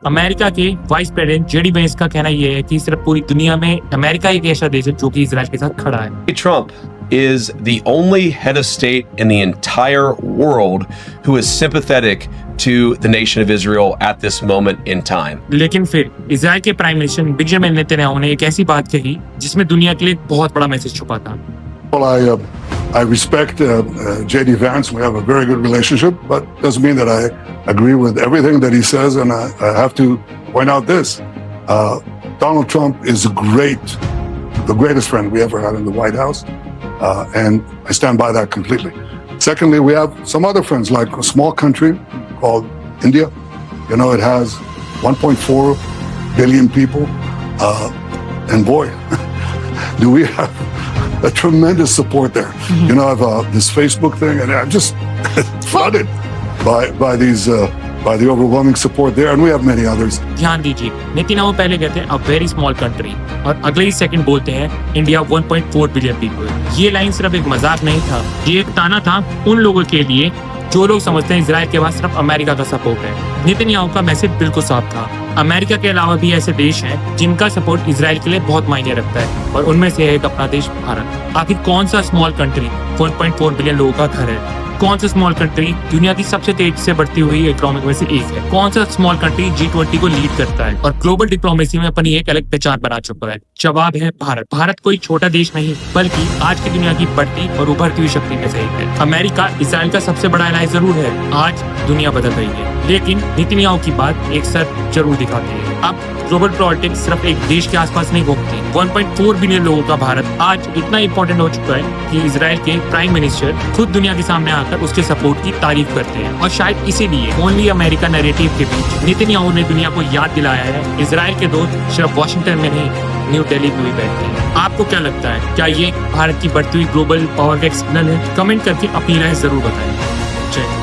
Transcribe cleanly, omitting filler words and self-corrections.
America के vice president JD Vance का कहना यह है कि सिर्फ पूरी दुनिया में अमेरिका एक ऐसा देश है जो कि इजराइल के साथ खड़ा है। Trump is the only head of state in the entire world who is sympathetic to the nation of Israel at this moment in time. लेकिन फिर इजराइल के प्राइम मिनिस्टर बेंजामिन नेतन्याहू ने एक ऐसी बात कही जिसमें दुनिया के लिए एक बहुत बड़ा मैसेज छुपा था। Well, I respect J.D. Vance. We have a very good relationship, but doesn't mean that I agree with everything that he says. And I have to point out this: Donald Trump is the greatest friend we ever had in the White House, and I stand by that completely. Secondly, we have some other friends, like a small country called India. You know, it has 1.4 billion people, and boy, do we have a tremendous support there. You know, I have this Facebook thing, and I'm just flooded by the overwhelming support there, and we have many others. ध्यान दीजिए, Netanyahu पहले कहते हैं a very small country और अगले ही second बोलते हैं India 1.4 billion people. ये लाइन सिर्फ एक मजाक नहीं था, ये एक ताना था उन लोगों के लिए जो लोग समझते हैं इजराइल के पास सिर्फ अमेरिका का सपोर्ट है। नेतन्याहू का मैसेज बिल्कुल साफ था, अमेरिका के अलावा भी ऐसे देश हैं जिनका सपोर्ट इजराइल के लिए बहुत मायने रखता है और उनमें से है एक अपना देश भारत। आखिर कौन सा स्मॉल कंट्री 1.4 बिलियन लोगों का घर है? कौन सा स्मॉल कंट्री दुनिया की सबसे तेजी से बढ़ती हुई इकोनॉमिक में से एक है? कौन सा स्मॉल कंट्री G20 को लीड करता है और ग्लोबल डिप्लोमेसी में अपनी एक अलग पहचान बना चुका है? जवाब है भारत। भारत कोई छोटा देश नहीं बल्कि आज की दुनिया की बढ़ती और उभरती हुई शक्ति में से एक है। अमेरिका इजराइल का सबसे बड़ा एलाय जरूर है, आज दुनिया बदल रही है, लेकिन नेतन्याहू की बात एक सर जरूर दिखाती है। अब ग्लोबल पॉलिटिक्स सिर्फ एक देश के आसपास नहीं घूमती। 1.4 बिलियन लोगों का भारत आज इतना इंपॉर्टेंट हो चुका है कि इजराइल के प्राइम मिनिस्टर खुद दुनिया के सामने आकर उसके सपोर्ट की तारीफ करते हैं और शायद इसीलिए ओनली अमेरिका नैरेटिव के बीच नेतन्याहू ने दुनिया को याद दिलाया है इजराइल के दोस्त सिर्फ वॉशिंगटन में नहीं, न्यू दिल्ली में भी बैठते हैं। आपको क्या लगता है, क्या ये भारत की बढ़ती हुई ग्लोबल पावर का एक सिग्नल है? कमेंट करके अपनी राय जरूर बताएं। जय